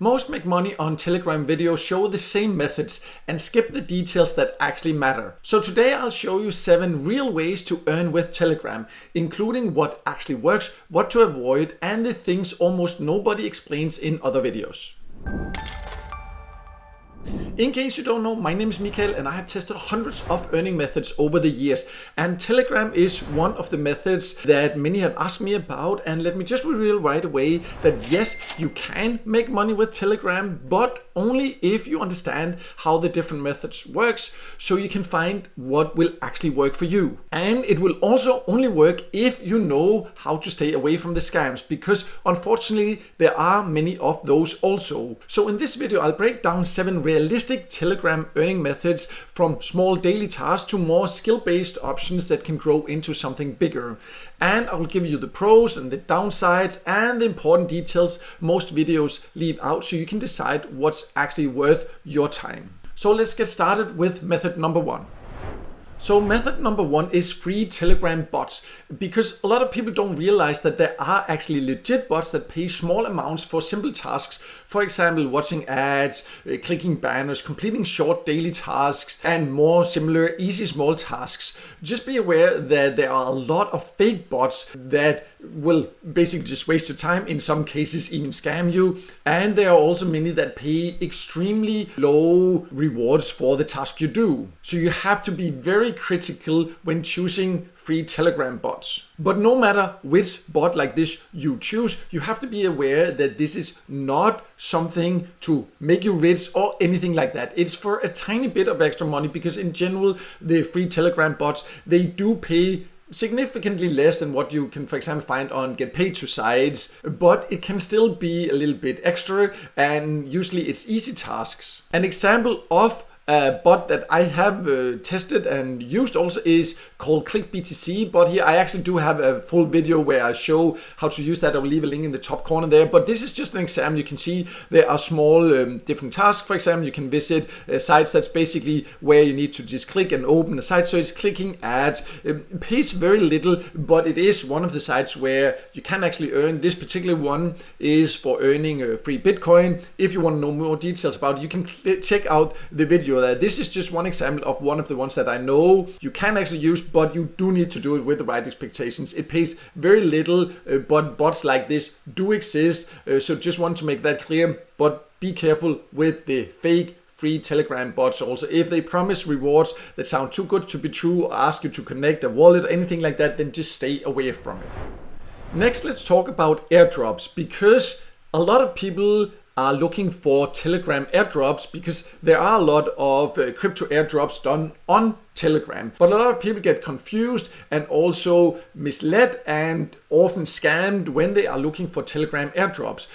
Most make money on Telegram videos show the same methods and skip the details that actually matter. So today I'll show you 7 real ways to earn with Telegram, including what actually works, what to avoid, and the things almost nobody explains in other videos. In case you don't know, my name is Mikael and I have tested hundreds of earning methods over the years, and Telegram is one of the methods that many have asked me about. And let me just reveal right away that yes, you can make money with Telegram, but only if you understand how the different methods works, so you can find what will actually work for you. And it will also only work if you know how to stay away from the scams, because unfortunately there are many of those also. So in this video I'll break down 7 realistic Telegram earning methods, from small daily tasks to more skill-based options that can grow into something bigger. And I will give you the pros and the downsides and the important details most videos leave out, so you can decide what's actually worth your time. So let's get started with method number 1. So method number 1 is free Telegram bots, because a lot of people don't realize that there are actually legit bots that pay small amounts for simple tasks. For example, watching ads, clicking banners, completing short daily tasks, and more similar easy small tasks. Just be aware that there are a lot of fake bots that will basically just waste your time, in some cases even scam you. And there are also many that pay extremely low rewards for the task you do. So you have to be very critical when choosing free Telegram bots. But no matter which bot like this you choose, you have to be aware that this is not something to make you rich or anything like that. It's for a tiny bit of extra money, because in general the free Telegram bots, they do pay significantly less than what you can, for example, find on Get Paid To sites, but it can still be a little bit extra, and usually it's easy tasks. An example of a bot that I have tested and used also is called ClickBTC, but here I actually do have a full video where I show how to use that. I will leave a link in the top corner there, but this is just an example. You can see there are small different tasks. For example, you can visit sites that's basically where you need to just click and open a site, so it's clicking ads. It pays very little, but it is one of the sites where you can actually earn. This particular one is for earning free Bitcoin. If you want to know more details about it, you can check out the video. This is just one example of one of the ones that I know you can actually use, but you do need to do it with the right expectations. It pays very little, but bots like this do exist, so just want to make that clear. But be careful with the fake free Telegram bots also. If they promise rewards that sound too good to be true, or ask you to connect a wallet or anything like that, then just stay away from it. Next, let's talk about airdrops, because a lot of people are looking for Telegram airdrops, because there are a lot of crypto airdrops done on Telegram. But a lot of people get confused and also misled and often scammed when they are looking for Telegram airdrops,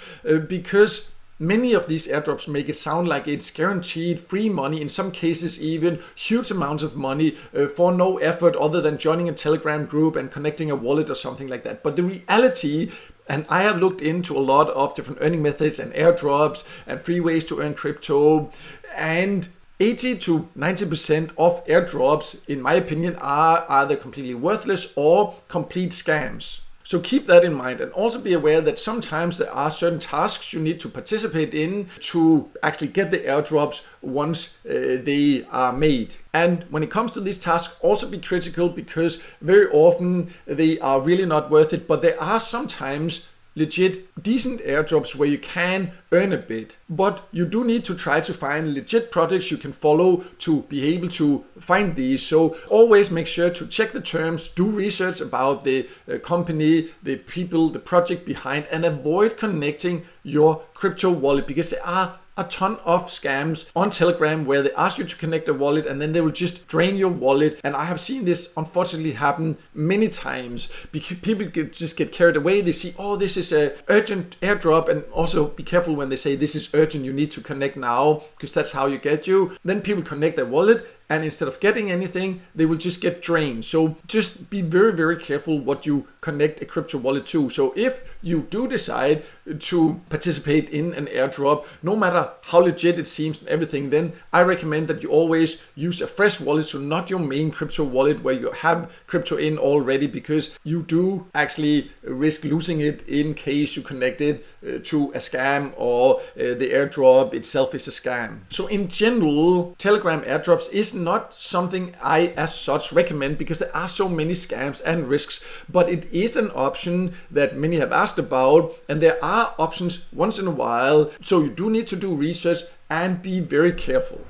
because many of these airdrops make it sound like it's guaranteed free money, in some cases even huge amounts of money for no effort other than joining a Telegram group and connecting a wallet or something like that. But the reality, and I have looked into a lot of different earning methods and airdrops and free ways to earn crypto, and 80 to 90% of airdrops, in my opinion, are either completely worthless or complete scams. So keep that in mind, and also be aware that sometimes there are certain tasks you need to participate in to actually get the airdrops once they are made. And when it comes to these tasks, also be critical, because very often they are really not worth it, but there are sometimes legit decent airdrops where you can earn a bit. But you do need to try to find legit projects you can follow to be able to find these. So always make sure to check the terms, do research about the company, the people, the project behind, and avoid connecting your crypto wallet, because there are a ton of scams on Telegram where they ask you to connect a wallet and then they will just drain your wallet. And I have seen this unfortunately happen many times, because people just get carried away. They see, oh, this is a urgent airdrop, and also be careful when they say this is urgent, you need to connect now, because that's how you get you. Then people connect their wallet, and instead of getting anything, they will just get drained. So just be very, very careful what you connect a crypto wallet to. So if you do decide to participate in an airdrop, no matter how legit it seems and everything, then I recommend that you always use a fresh wallet, so not your main crypto wallet where you have crypto in already, because you do actually risk losing it in case you connect it to a scam or the airdrop itself is a scam. So in general, Telegram airdrops is not something I as such recommend because there are so many scams and risks, but it is an option that many have asked about, and there are options once in a while, so you do need to do research and be very careful.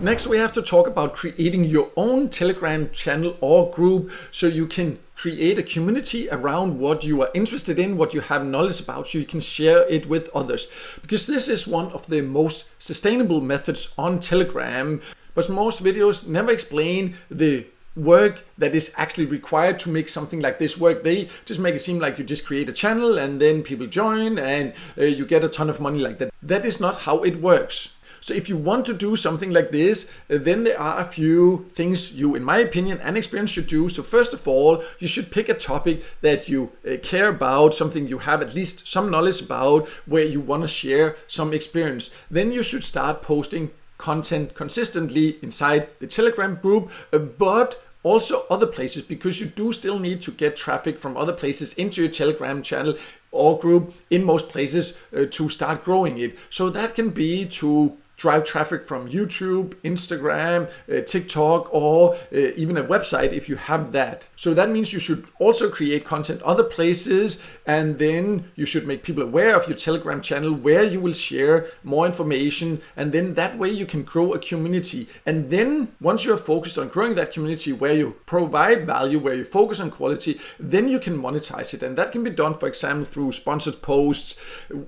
Next, we have to talk about creating your own Telegram channel or group so you can create a community around what you are interested in, what you have knowledge about, so you can share it with others. Because this is one of the most sustainable methods on Telegram, but most videos never explain the work that is actually required to make something like this work. They just make it seem like you just create a channel and then people join and you get a ton of money like that. That is not how it works. So if you want to do something like this, then there are a few things you, in my opinion and experience, should do. So first of all, you should pick a topic that you care about, something you have at least some knowledge about, where you want to share some experience. Then you should start posting content consistently inside the Telegram group, but also other places, because you do still need to get traffic from other places into your Telegram channel or group in most places to start growing it. So that can be to drive traffic from YouTube, Instagram, TikTok, or even a website if you have that. So that means you should also create content other places, and then you should make people aware of your Telegram channel where you will share more information, and then that way you can grow a community. And then once you're focused on growing that community where you provide value, where you focus on quality, then you can monetize it. And that can be done, for example, through sponsored posts,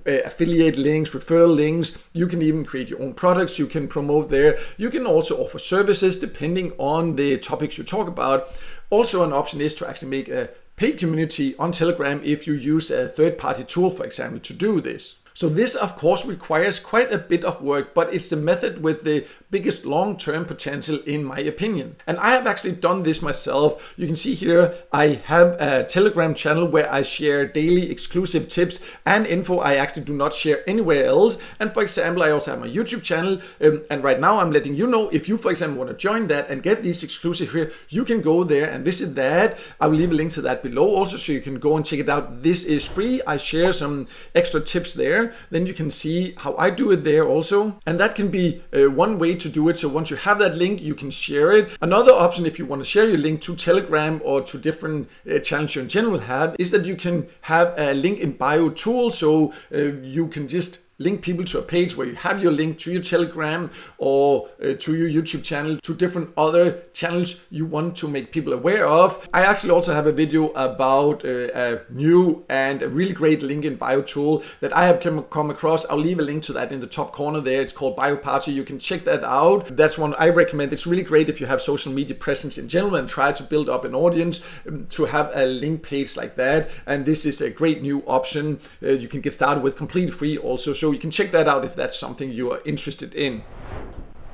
affiliate links, referral links. You can even create your own products you can promote there. You can also offer services depending on the topics you talk about. Also, an option is to actually make a paid community on Telegram if you use a third-party tool, for example, to do this. So this, of course, requires quite a bit of work, but it's the method with the biggest long-term potential, in my opinion. And I have actually done this myself. You can see here, I have a Telegram channel where I share daily exclusive tips and info I actually do not share anywhere else. And for example, I also have my YouTube channel. And right now I'm letting you know, if you, for example, want to join that and get these exclusive here, you can go there and visit that. I will leave a link to that below also, so you can go and check it out. This is free. I share some extra tips there. Then you can see how I do it there also. And that can be one way to do it. So once you have that link, you can share it. Another option, if you want to share your link to Telegram or to different channels you in general have, is that you can have a link in bio tool. So you can just link people to a page where you have your link to your Telegram or to your YouTube channel, to different other channels you want to make people aware of. I actually also have a video about a new and a really great link in bio tool that I have come across. I'll leave a link to that in the top corner there. It's called Bio Party. You can check that out. That's one I recommend. It's really great if you have social media presence in general and try to build up an audience, to have a link page like that. And this is a great new option. You can get started with completely free also. So you can check that out if that's something you are interested in.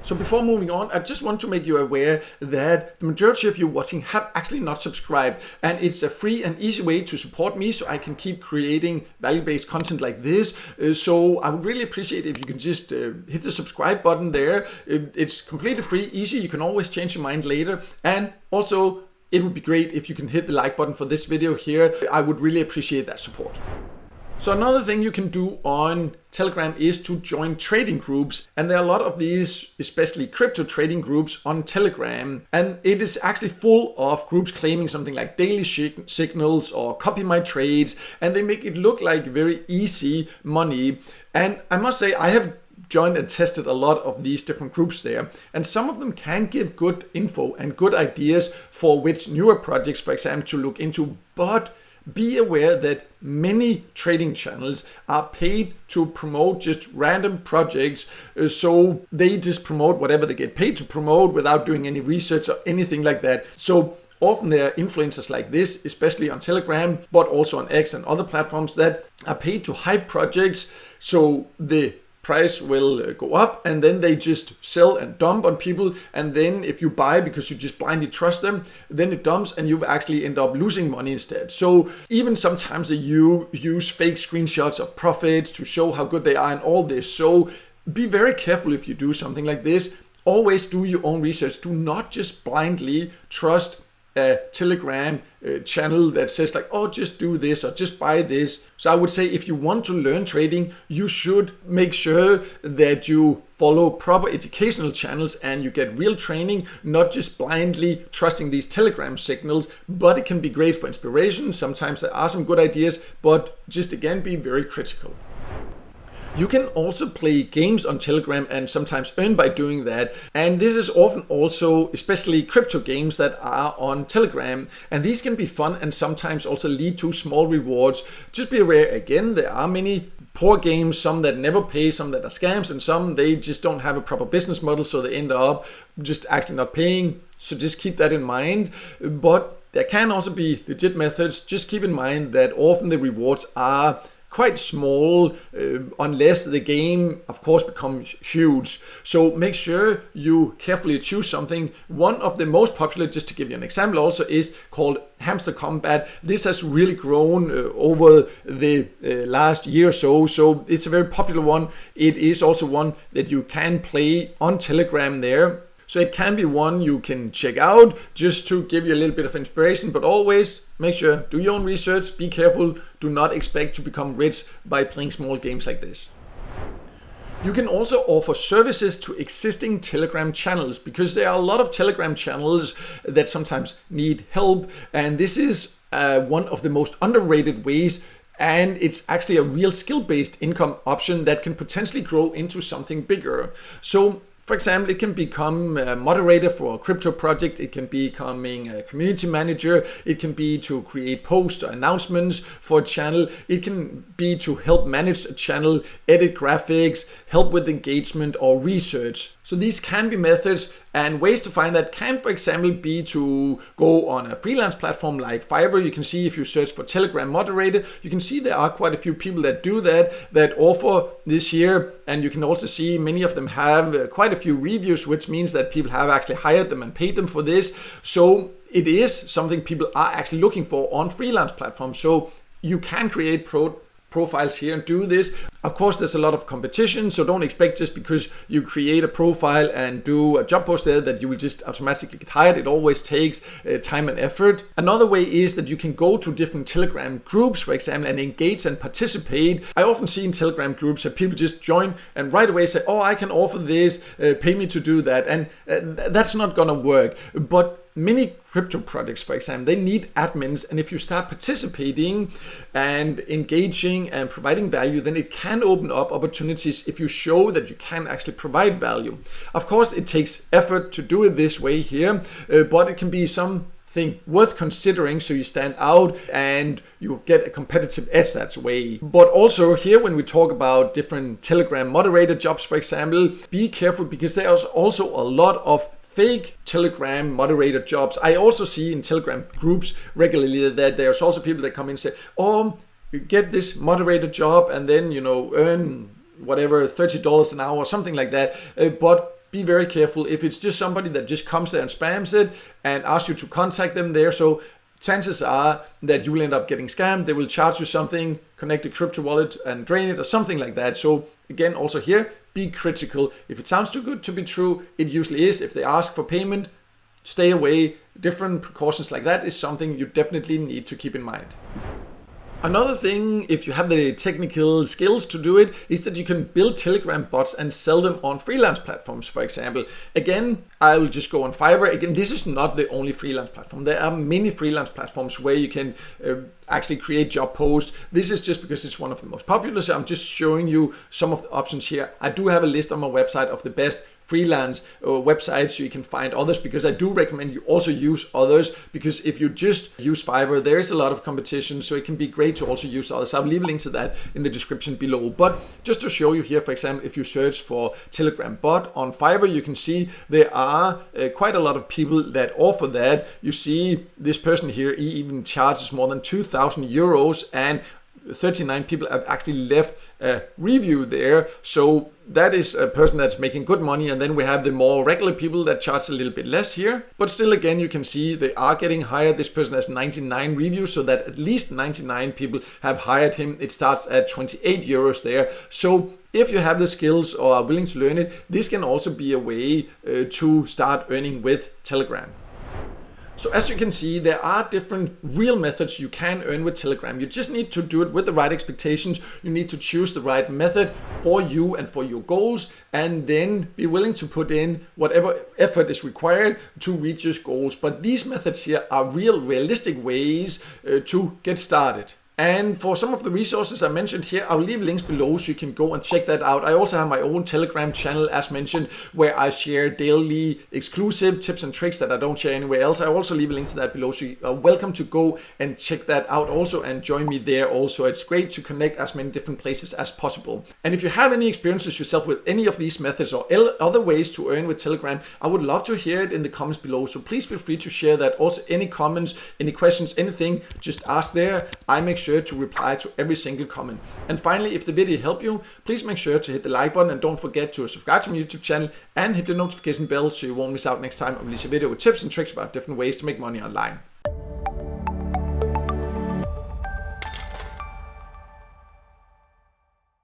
So before moving on, I just want to make you aware that the majority of you watching have actually not subscribed, and it's a free and easy way to support me so I can keep creating value-based content like this. So I would really appreciate if you can just hit the subscribe button there. It's completely free, easy. You can always change your mind later. And also, it would be great if you can hit the like button for this video here. I would really appreciate that support. So another thing you can do on Telegram is to join trading groups, and there are a lot of these, especially crypto trading groups on Telegram, and it is actually full of groups claiming something like daily signals or copy my trades, and they make it look like very easy money. And I must say, I have joined and tested a lot of these different groups there, and some of them can give good info and good ideas for which newer projects, for example, to look into, but be aware that many trading channels are paid to promote just random projects, so they just promote whatever they get paid to promote without doing any research or anything like that. So often there are influencers like this, especially on Telegram, but also on X and other platforms, that are paid to hype projects. So the price will go up, and then they just sell and dump on people, and then if you buy because you just blindly trust them, then it dumps and you actually end up losing money instead. So even sometimes they use fake screenshots of profits to show how good they are and all this. So be very careful if you do something like this. Always do your own research. Do not just blindly trust a Telegram channel that says like, oh, just do this or just buy this. So I would say if you want to learn trading, you should make sure that you follow proper educational channels and you get real training, not just blindly trusting these Telegram signals. But it can be great for inspiration. Sometimes there are some good ideas, but just again, be very critical. You can also play games on Telegram and sometimes earn by doing that. And this is often also, especially crypto games that are on Telegram. And these can be fun and sometimes also lead to small rewards. Just be aware, again, there are many poor games, some that never pay, some that are scams, and some they just don't have a proper business model, so they end up just actually not paying. So just keep that in mind. But there can also be legit methods. Just keep in mind that often the rewards are quite small unless the game of course becomes huge. So make sure you carefully choose something. One of the most popular, just to give you an example also, is called Hamster Combat. This has really grown over the last year or so, so it's a very popular one. It is also one that you can play on Telegram there. So it can be one you can check out just to give you a little bit of inspiration, but always make sure, do your own research, be careful, do not expect to become rich by playing small games like this. You can also offer services to existing Telegram channels, because there are a lot of Telegram channels that sometimes need help, and this is one of the most underrated ways. And it's actually a real skill-based income option that can potentially grow into something bigger. So for example, it can become a moderator for a crypto project, it can be becoming a community manager, it can be to create posts or announcements for a channel, it can be to help manage a channel, edit graphics, help with engagement or research. So these can be methods, and ways to find that can, for example, be to go on a freelance platform like Fiverr. You can see if you search for Telegram moderator, you can see there are quite a few people that do that offer this here. And you can also see many of them have quite a few reviews, which means that people have actually hired them and paid them for this. So it is something people are actually looking for on freelance platforms. So you can create profiles here and do this. Of course, there's a lot of competition, so don't expect just because you create a profile and do a job post there that you will just automatically get hired. It always takes time and effort. Another way is that you can go to different Telegram groups, for example, and engage and participate. I often see in Telegram groups that people just join and right away say, oh, I can offer this, pay me to do that. And that's not gonna work. But many crypto projects, for example, they need admins, and if you start participating and engaging and providing value, then it can open up opportunities if you show that you can actually provide value. Of course, it takes effort to do it this way here, but it can be something worth considering so you stand out and you get a competitive edge that way. But also here, when we talk about different Telegram moderator jobs, for example, be careful because there's also a lot of fake Telegram moderator jobs. I also see in Telegram groups regularly that there's also people that come in and say, oh, you get this moderator job and then, earn whatever, $30 an hour or something like that. But be very careful if it's just somebody that just comes there and spams it and asks you to contact them there. So chances are that you will end up getting scammed. They will charge you something, connect a crypto wallet and drain it or something like that. So again, also here, be critical. If it sounds too good to be true, it usually is. If they ask for payment, stay away. Different precautions like that is something you definitely need to keep in mind. Another thing, if you have the technical skills to do it, is that you can build Telegram bots and sell them on freelance platforms, for example. Again, I will just go on Fiverr. Again, this is not the only freelance platform. There are many freelance platforms where you can actually create job posts. This is just because it's one of the most popular, so I'm just showing you some of the options here. I do have a list on my website of the best freelance websites, so you can find others, because I do recommend you also use others, because if you just use Fiverr, there is a lot of competition, so it can be great to also use others. I'll leave a link to that in the description below. But just to show you here, for example, if you search for Telegram bot on Fiverr, you can see there are quite a lot of people that offer that. You see this person here, he even charges more than 2,000 euros, and 39 people have actually left a review there. So that is a person that's making good money. And then we have the more regular people that charge a little bit less here. But still, again, you can see they are getting hired. This person has 99 reviews, so that at least 99 people have hired him. It starts at 28 euros there. So if you have the skills or are willing to learn it, this can also be a way to start earning with Telegram. So as you can see, there are different real methods you can earn with Telegram. You just need to do it with the right expectations. You need to choose the right method for you and for your goals, and then be willing to put in whatever effort is required to reach your goals. But these methods here are realistic ways to get started. And for some of the resources I mentioned here, I'll leave links below so you can go and check that out. I also have my own Telegram channel, as mentioned, where I share daily exclusive tips and tricks that I don't share anywhere else. I also leave a link to that below, so you are welcome to go and check that out also and join me there also. It's great to connect as many different places as possible. And if you have any experiences yourself with any of these methods or other ways to earn with Telegram, I would love to hear it in the comments below. So please feel free to share that. Also, any comments, any questions, anything, just ask there. I make sure to reply to every single comment. And finally, if the video helped you, please make sure to hit the like button, and don't forget to subscribe to my YouTube channel and hit the notification bell so you won't miss out next time I release a video with tips and tricks about different ways to make money online.